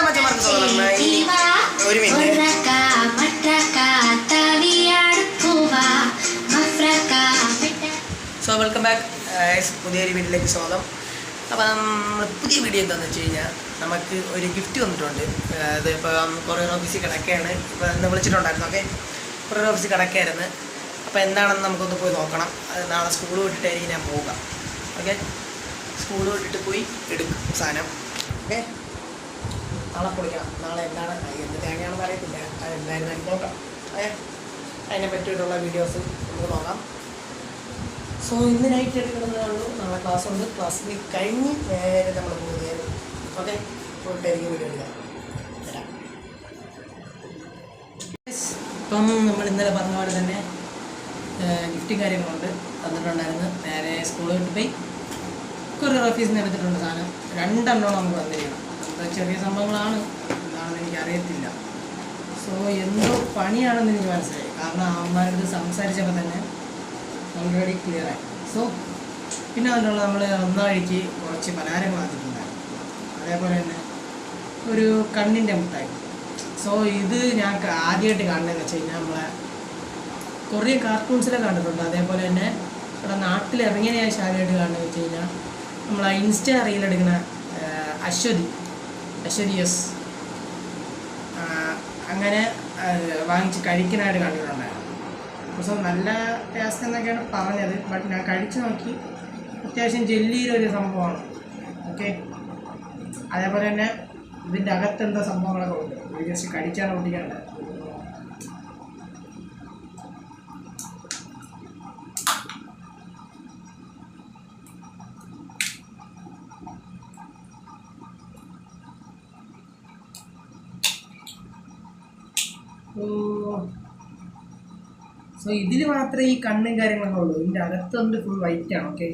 ഒരു minute. So welcome back, പുതിയൊരു വീഡിയോയിലേക്ക് സ്വാഗതം. അപ്പോൾ നമ്മൾ പുതിയ വീഡിയോ എന്താണെന്ന് വെച്ച് കഴിഞ്ഞാൽ നമുക്ക് ഒരു ഗിഫ്റ്റ് വന്നിട്ടുണ്ട്. അത് ഇപ്പോൾ കൊറിയർ ഓഫീസിൽ കിടക്കുകയാണ്. ഇപ്പോൾ ഇന്ന് വിളിച്ചിട്ടുണ്ടായിരുന്നു. ഓക്കെ, കൊറിയർ ഓഫീസിൽ കിടക്കുകയായിരുന്നു. അപ്പോൾ എന്താണെന്ന് നമുക്കൊന്ന് പോയി നോക്കണം. അത് നാളെ സ്കൂൾ വിട്ടിട്ടായിരിക്കും ഞാൻ പോവുക. ഓക്കെ, സ്കൂൾ വിട്ടിട്ട് പോയി എടുക്കും സാധനം. ഓക്കെ, നാളെ പൊളിക്കണം. നാളെ എന്താണ് എന്ത് തേങ്ങയാണെന്ന് അറിയത്തില്ല. അത് എന്തായിരുന്നു നോക്കാം. അതിനെ പറ്റിയിട്ടുള്ള വീഡിയോസ് നമുക്ക് നോക്കാം. സോ ഇന്ന് നൈറ്റ് എടുക്കുന്നതേ ഉള്ളൂ. നാളെ ക്ലാസ് ഉണ്ട്. ക്ലാസ്സിൽ കഴിഞ്ഞ് നേരെ നമ്മൾ പോകുന്നതായിരുന്നു. ഓക്കെ, പോയിട്ടായിരിക്കും വീഡിയോ എടുക്കാം. ഇപ്പം നമ്മൾ ഇന്നലെ പറഞ്ഞ പോലെ തന്നെ ഗിഫ്റ്റും കാര്യങ്ങളുണ്ട് തന്നിട്ടുണ്ടായിരുന്നു. നേരെ സ്കൂളിൽ വിട്ട് പോയി കൊറിയർ ഓഫീസിൽ നിന്ന് എടുത്തിട്ടുണ്ട് സാധനം. 2 എണ്ണം നമുക്ക് വന്നിരിക്കണം. എന്താ ചെറിയ സംഭവങ്ങളാണ്, എന്താണെന്ന് എനിക്കറിയത്തില്ല. സോ എന്തോ പണിയാണെന്ന് എനിക്ക് മനസ്സിലായി. കാരണം അമ്മമാരോട് സംസാരിച്ചപ്പോൾ തന്നെ ഓൾറെഡി ക്ലിയറായി. സോ പിന്നെ അതിനുള്ള നമ്മൾ ഒന്നാഴിക്ക് കുറച്ച് പലഹാരങ്ങൾ വാങ്ങിച്ചിട്ടുണ്ടായിരുന്നു. അതേപോലെ തന്നെ ഒരു കണ്ണിൻ്റെ മുട്ടായി. സോ ഇത് ഞാൻ ആദ്യമായിട്ട് കാണുന്നതെന്ന് വെച്ച് കഴിഞ്ഞാൽ നമ്മളെ കൊറിയൻ കാർട്ടൂൺസിലൊക്കെ കണ്ടിട്ടുണ്ട്. അതേപോലെ തന്നെ ഇവിടെ നാട്ടിൽ ഇറങ്ങിയ ശാലയായിട്ട് കാണുന്നത് വെച്ച് കഴിഞ്ഞാൽ നമ്മൾ ഇൻസ്റ്റാ റീലെടുക്കുന്ന അശ്വതി യെസ് അങ്ങനെ വാങ്ങിച്ച് കഴിക്കാനായിട്ട് കണ്ടിട്ടുണ്ടായിരുന്നു. സോ നല്ല ടേസ്റ്റ് എന്നൊക്കെയാണ് പറഞ്ഞത്. ബട്ട് ഞാൻ കഴിച്ച് നോക്കി, അത്യാവശ്യം ജെല്ലിയിലൊരു സംഭവമാണ്. ഓക്കെ, അതേപോലെ തന്നെ ഇതിൻ്റെ അകത്തെന്തോ സംഭവങ്ങളൊക്കെ ഉണ്ട്. ജസ്റ്റ് കടിച്ചാണ് പൊട്ടിക്കേണ്ടത്. സോ ഇതിൽ മാത്രമേ ഈ കണ്ണും കാര്യങ്ങളൊക്കെ ഉള്ളൂ. ഇതിൻ്റെ അകത്തുണ്ട് ഫുൾ വൈറ്റ് ആണ്. ഓക്കെ,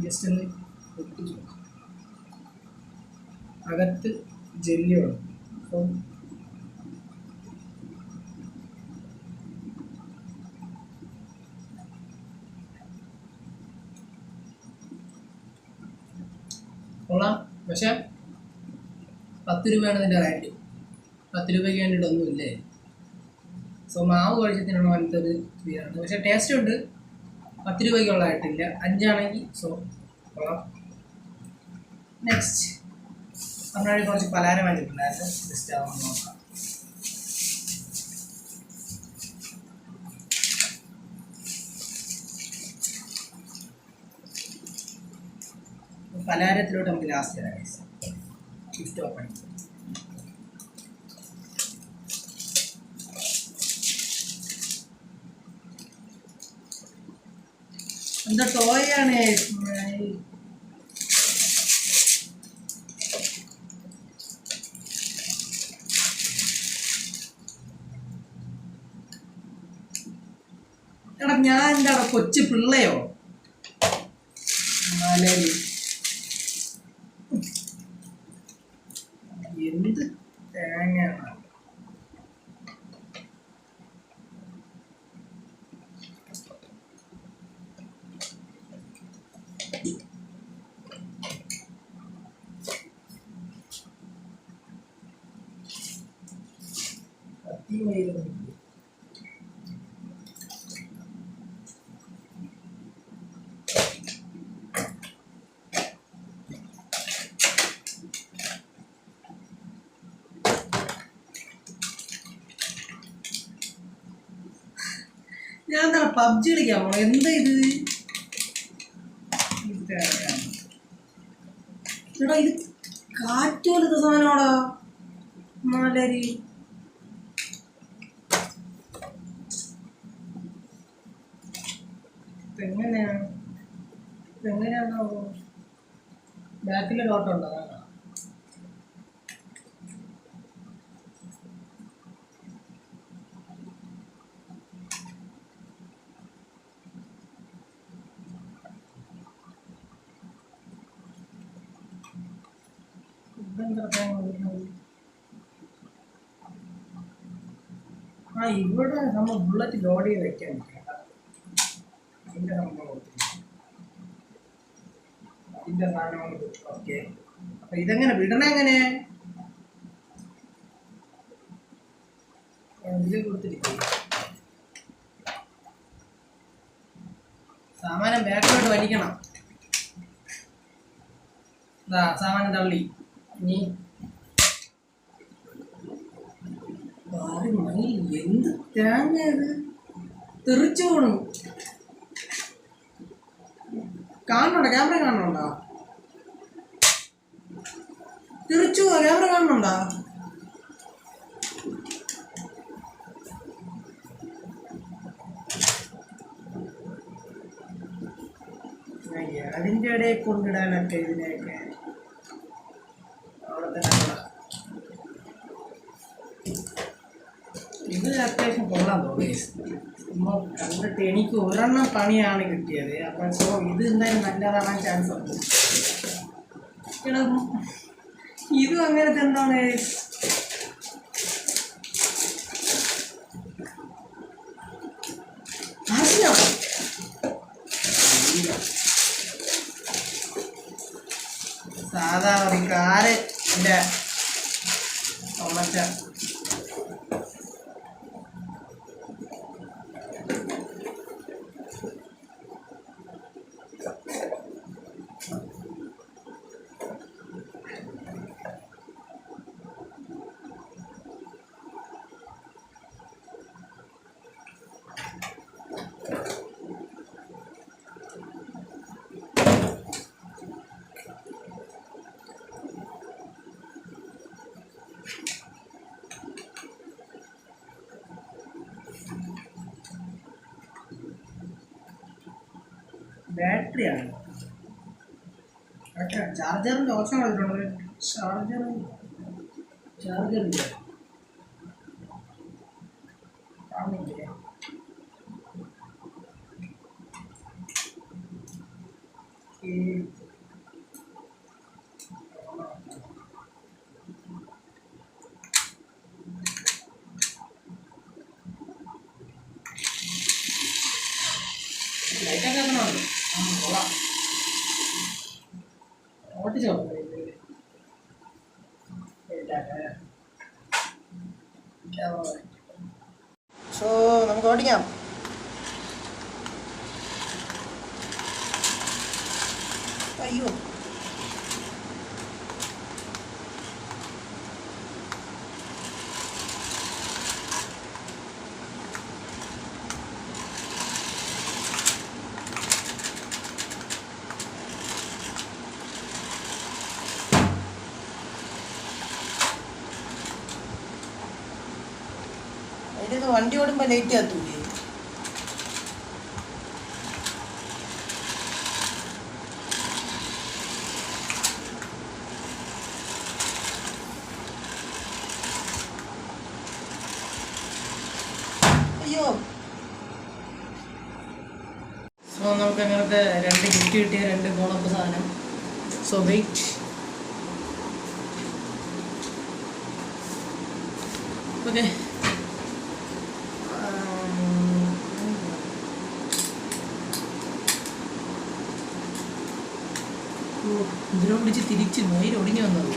ജസ്റ്റ് ഒന്ന് പൊട്ടിച്ചു. അകത്ത് ജെല്ലിയാണ്. സോ കൊള്ളാം. പക്ഷെ 10 രൂപയാണ് ഇതിൻ്റെ റേറ്റ്. 10 രൂപയ്ക്ക് വേണ്ടിയിട്ട് ഒന്നുമില്ലേ. സോ മാവ് കഴിച്ചതിനുള്ള വലുതൊരു ഫീലാണ്. പക്ഷേ ടേസ്റ്റ് ഉണ്ട്. 10 രൂപയ്ക്കുള്ളതായിട്ടില്ല. 5 ആണെങ്കിൽ. സോ കൊള്ളാം. നെക്സ്റ്റ് നമ്മൾ കുറച്ച് പലഹാരം വാങ്ങിയിട്ടുണ്ടായിരുന്നു. ജസ്റ്റ് അതൊന്ന് നോക്കാം. പലഹാരത്തിലോട്ട് നമുക്ക് ലാസ്റ്റ് തരാം. Gift open. എന്താ ടോയാണ്? എടാ ഞാൻ എന്താണ് കൊച്ചു പിള്ളയോ? എന്ത് തേങ്ങയാണ്? ഞാൻ എന്താ പബ്ജി കളിക്കാൻ പോണോ? എന്താ ഇത്? എടാ ഇത് കാറ്റ് പോലത്തെ സാധനമാടാ. മാലരി എങ്ങനെയാണോ? ബാക്കിലെ ലോട്ടുണ്ടോ? ഇവിടെ നമ്മൾ ബുള്ളറ്റ് ലോഡ് ചെയ്ത് വെക്കാൻ അതിൻ്റെ സംഭവം ഇതിൻ്റെ സാധനമാണ്. ഓക്കെ, അപ്പം ഇതെങ്ങനെ വിടണ എങ്ങനെ? കൊടുത്തിരിക്കും. സാമാനം ബാക്കിലോട്ട് വലിക്കണം. സാമാനം തള്ളി. ഇനി എന്ത് തേങ്ങ ഇത് തെറിച്ചു പോണു. കാണുന്നുണ്ടോ? ക്യാമറ കാണുന്നുണ്ടോ? തെറിച്ചു പോ. ക്യാമറ കാണുന്നുണ്ടോ? അതിൻ്റെ ഇടയിൽ കൊണ്ടിടാനൊക്കെ ഇതിനെയൊക്കെ അവിടെ തന്നെ. ഇത് അത്യാവശ്യം കൊള്ളാൻ തോന്നി. നമ്മൾ കണ്ടിട്ട് എനിക്ക് ഒരെണ്ണം പണിയാണ് കിട്ടിയത്. അപ്പം സോ ഇത് എന്തായാലും നല്ലതാവാൻ ചാൻസ് ഉണ്ട്. ഇതും അങ്ങനത്തെ എന്താണ് സാധാ ഒരു കാറ് എൻ്റെ ഒന്നച്ച ബാറ്ററിയാണ്. ചാർജറിൻ്റെ ഓപ്ഷൻ വന്നിട്ടുണ്ട്. ചാർജറില്ല കാണില്ലേ? ലൈറ്റൊക്കെ എങ്ങനെയുണ്ട്? കൊള്ളാം. ഓട്ടിച്ചോ? സോ നമുക്ക് ഓടിക്കാം. അയ്യോ ഇത് വണ്ടി ഓടുമ്പോൾ ലേറ്റ് ആത്തൂലേ? അയ്യോ. സോ നമുക്ക് അങ്ങനത്തെ 2 ഗിഫ്റ്റ് കിട്ടിയ 2 ഗുണപ്പ് സാധനം. So wait. ഓക്കെ. ഇതിനെ പിടിച്ച് തിരിച്ച് മയിലൊടിഞ്ഞു വന്നത്.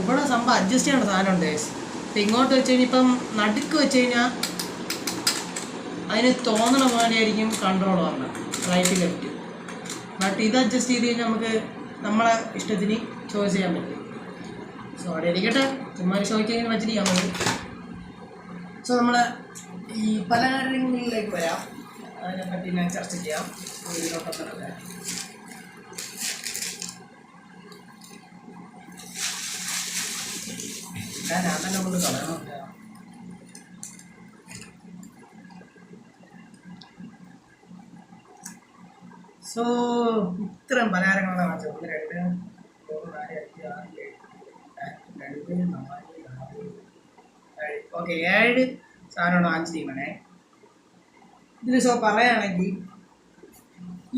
ഇവിടെ സംഭവം അഡ്ജസ്റ്റ് ചെയ്യേണ്ട സാധനമുണ്ട്. ഇപ്പം ഇങ്ങോട്ട് വെച്ച് കഴിഞ്ഞാൽ ഇപ്പം നടുക്ക് വെച്ച് കഴിഞ്ഞാൽ അതിന് തോന്നണ മാതിരിയായിരിക്കും കൺട്രോൾ പറഞ്ഞത്, റൈറ്റ് ലെഫ്റ്റ്. ബട്ട് ഇത് അഡ്ജസ്റ്റ് ചെയ്ത് കഴിഞ്ഞാൽ നമുക്ക് നമ്മളെ ഇഷ്ടത്തിന് ചോയ്സ് ചെയ്യാൻ പറ്റും. സോ അവിടെ ഇരിക്കട്ടെ, ചുമ്മാ ഒരു ഷോയ്ക്ക് ഇങ്ങനെ വെച്ചിരിക്കാൻ പറ്റും. സോ നമ്മൾ ഈ പല കാര്യങ്ങളിലേക്ക് വരാം, അതിനെപ്പറ്റി ഞാൻ ചർച്ച ചെയ്യാം. ഇതിലോട്ടൊക്കെ ഞാൻ തന്നെ കൊണ്ട് കളയണം. സോ ഇത്രയും പലഹാരങ്ങളാണ് വാങ്ങിച്ചത്. 1 2 3 4 5 6 7 2 4 6 ഓക്കെ 7 സാധനമാണ് വാങ്ങിച്ചിരിക്കണേ. ഇതിൽ സോ പറയുകയാണെങ്കിൽ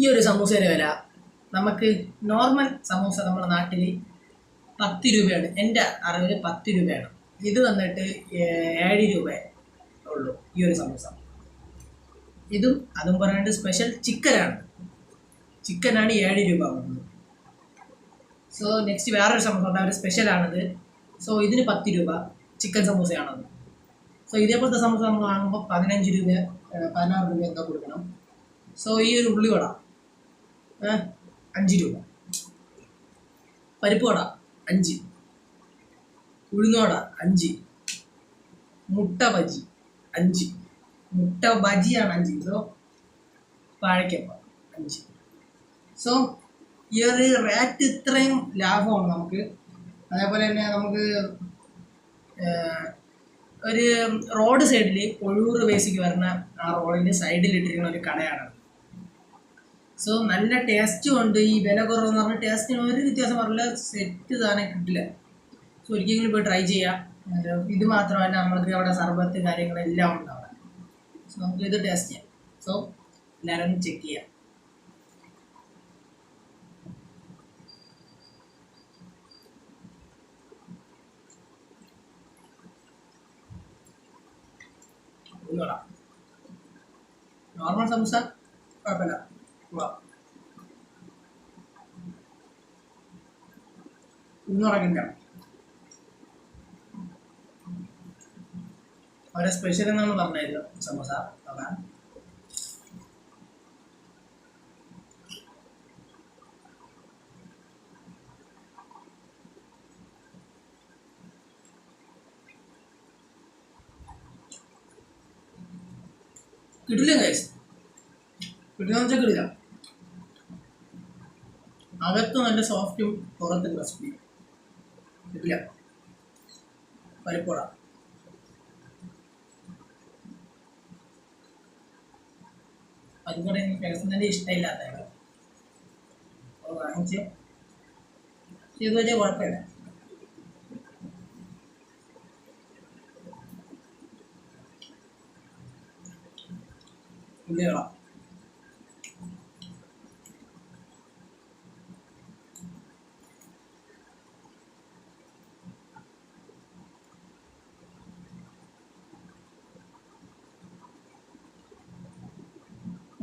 ഈ ഒരു സമൂസയുടെ വില നമുക്ക് നോർമൽ സമൂസ നമ്മുടെ നാട്ടിൽ 10 രൂപയാണ്, എൻ്റെ അറിവിൽ 10 രൂപയാണ്. ഇത് വന്നിട്ട് 7 രൂപ ഉള്ളൂ ഈ ഒരു സമൂസ. അതും പറയാണ്ട് സ്പെഷ്യൽ ചിക്കനാണ് 7 രൂപ വരുന്നത്. സോ നെക്സ്റ്റ് വേറൊരു സമൂസ ഉണ്ട്, അവർ സ്പെഷ്യലാണിത്. സോ ഇതിന് 10 രൂപ ചിക്കൻ സമൂസയാണത്. സോ ഇതേപോലത്തെ സമൂസ നമ്മൾ വാങ്ങുമ്പോൾ 15 രൂപ 16 രൂപ എന്തോ കൊടുക്കണം. സോ ഈ ഒരു ഉള്ളിവട 5 രൂപ, പരിപ്പ് വട 5, ഉഴുന്നുവട 5, മുട്ട ബജി 5, മുട്ട ബജിയാണ് 5. സോ വാഴയ്ക്കപ്പ 5. സോ ഈ ഒരു റേറ്റ് ഇത്രയും ലാഭമാണ് നമുക്ക്. അതേപോലെ തന്നെ നമുക്ക് ഒരു റോഡ് സൈഡിൽ കൊഴൂർ ബേസിക്ക് വരുന്ന ആ റോഡിൻ്റെ സൈഡിൽ ഇട്ടിരിക്കുന്ന ഒരു കടയാണ്. സോ നല്ല ടേസ്റ്റും ഉണ്ട്. ഈ വില കുറവെന്ന് പറഞ്ഞാൽ ടേസ്റ്റിന് ഒരു വ്യത്യാസം പറഞ്ഞില്ല, സെറ്റ് സാധനം കിട്ടില്ല. സോ ഒരിക്കലും പോയി ട്രൈ ചെയ്യാം. ഇത് മാത്രമല്ല, നമ്മൾക്ക് അവിടെ സർബത്ത് കാര്യങ്ങളെല്ലാം ഉണ്ടാവും. സോ നമുക്ക് ഇത് ടേസ്റ്റ് ചെയ്യാം. സോ എല്ലാവരും ചെക്ക് ചെയ്യാം. നോർമൽ സമൂസ കുഴപ്പമില്ല. ഉഴുന്നുവടക്കില്ല, അവരെ സ്പെഷ്യൽ എന്നാണ് പറഞ്ഞത് സമൂസ. അതാ കിട്ടില്ല ഗൈസ്, കിട്ടുന്ന വെച്ചാൽ കിട്ടില്ല. അകത്ത് നല്ല സോഫ്റ്റും പുറത്ത് ക്രിസ്പി കിട്ടില്ല. പരിപ്പുവട അതുകൂടെ എനിക്ക് പേഴ്സണലി ഇഷ്ടമില്ലാത്തതാണ്. അപ്പോൾ വാങ്ങിച്ച് ചെയ്ത് വലിയ കുഴപ്പമില്ല. ഉള്ളിവട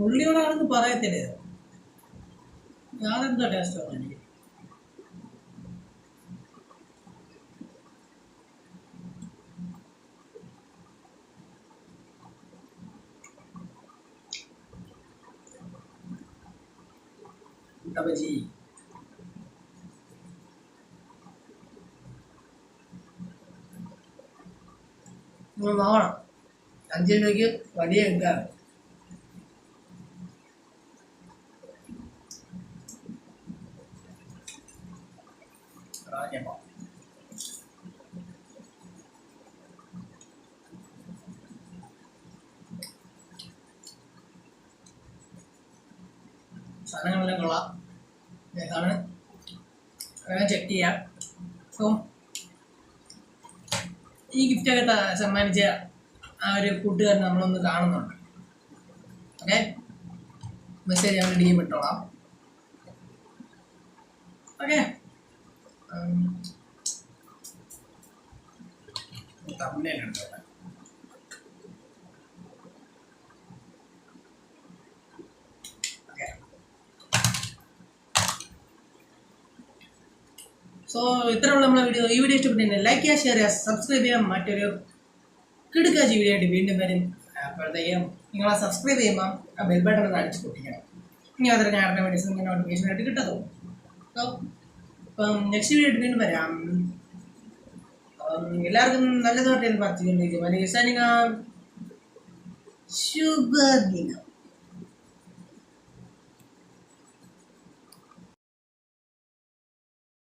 ഉള്ളിവടാണെന്ന് പറയത്തില്ലേ, ഞാനെന്താ ടേസ്റ്റ് ആണ് എനിക്ക്. ബജി നിങ്ങൾ നോക്കണം, 5 രൂപയ്ക്ക് വലിയ എടുക്കാറ്. സാധനങ്ങളെല്ലാം കൊള്ളാം. ഇതാണ് വേഗം ചെക്ക് ചെയ്യാം. സോ ഈ ഗിഫ്റ്റൊക്കെ സമ്മാനിച്ച ആ ഒരു കൂട്ടുകാരൻ നമ്മളൊന്ന് കാണുന്നുണ്ട്. ഓക്കെ, മെസ്സേജ് ഞങ്ങൾ DM ഇട്ടോളാം. ഓക്കെ, തമിഴിലുണ്ട്. സോ ഇത്രയുള്ള നമ്മളെ വീഡിയോ. ഈ വീഡിയോ ഇഷ്ടപ്പെട്ടെങ്കിൽ ലൈക്ക് ചെയ്യുക, ഷെയർ ചെയ്യുക, സബ്സ്ക്രൈബ് ചെയ്യാം. മറ്റൊരു കിടുക്കാച്ചി വീഡിയോ ആയിട്ട് വീണ്ടും വരും. അപ്പോഴത്തേക്കും നിങ്ങളെ സബ്സ്ക്രൈബ് ചെയ്യുമ്പോൾ ആ ബെൽ ബട്ടൺ ഒന്ന് അടിച്ച് പൊട്ടിക്കണം. ഇനി അതിൽ ഞായറിൻ്റെ വീഡിയോസ് ഇങ്ങനെ നോട്ടിഫിക്കേഷൻ ആയിട്ട് കിട്ടത്തുള്ളൂ. സോ ഇപ്പം നെക്സ്റ്റ് വീഡിയോ ആയിട്ട് വീണ്ടും വരാം. എല്ലാവർക്കും നല്ലതായിട്ട് പ്രാർത്ഥിക്കുന്നു. ശുഭദിനം.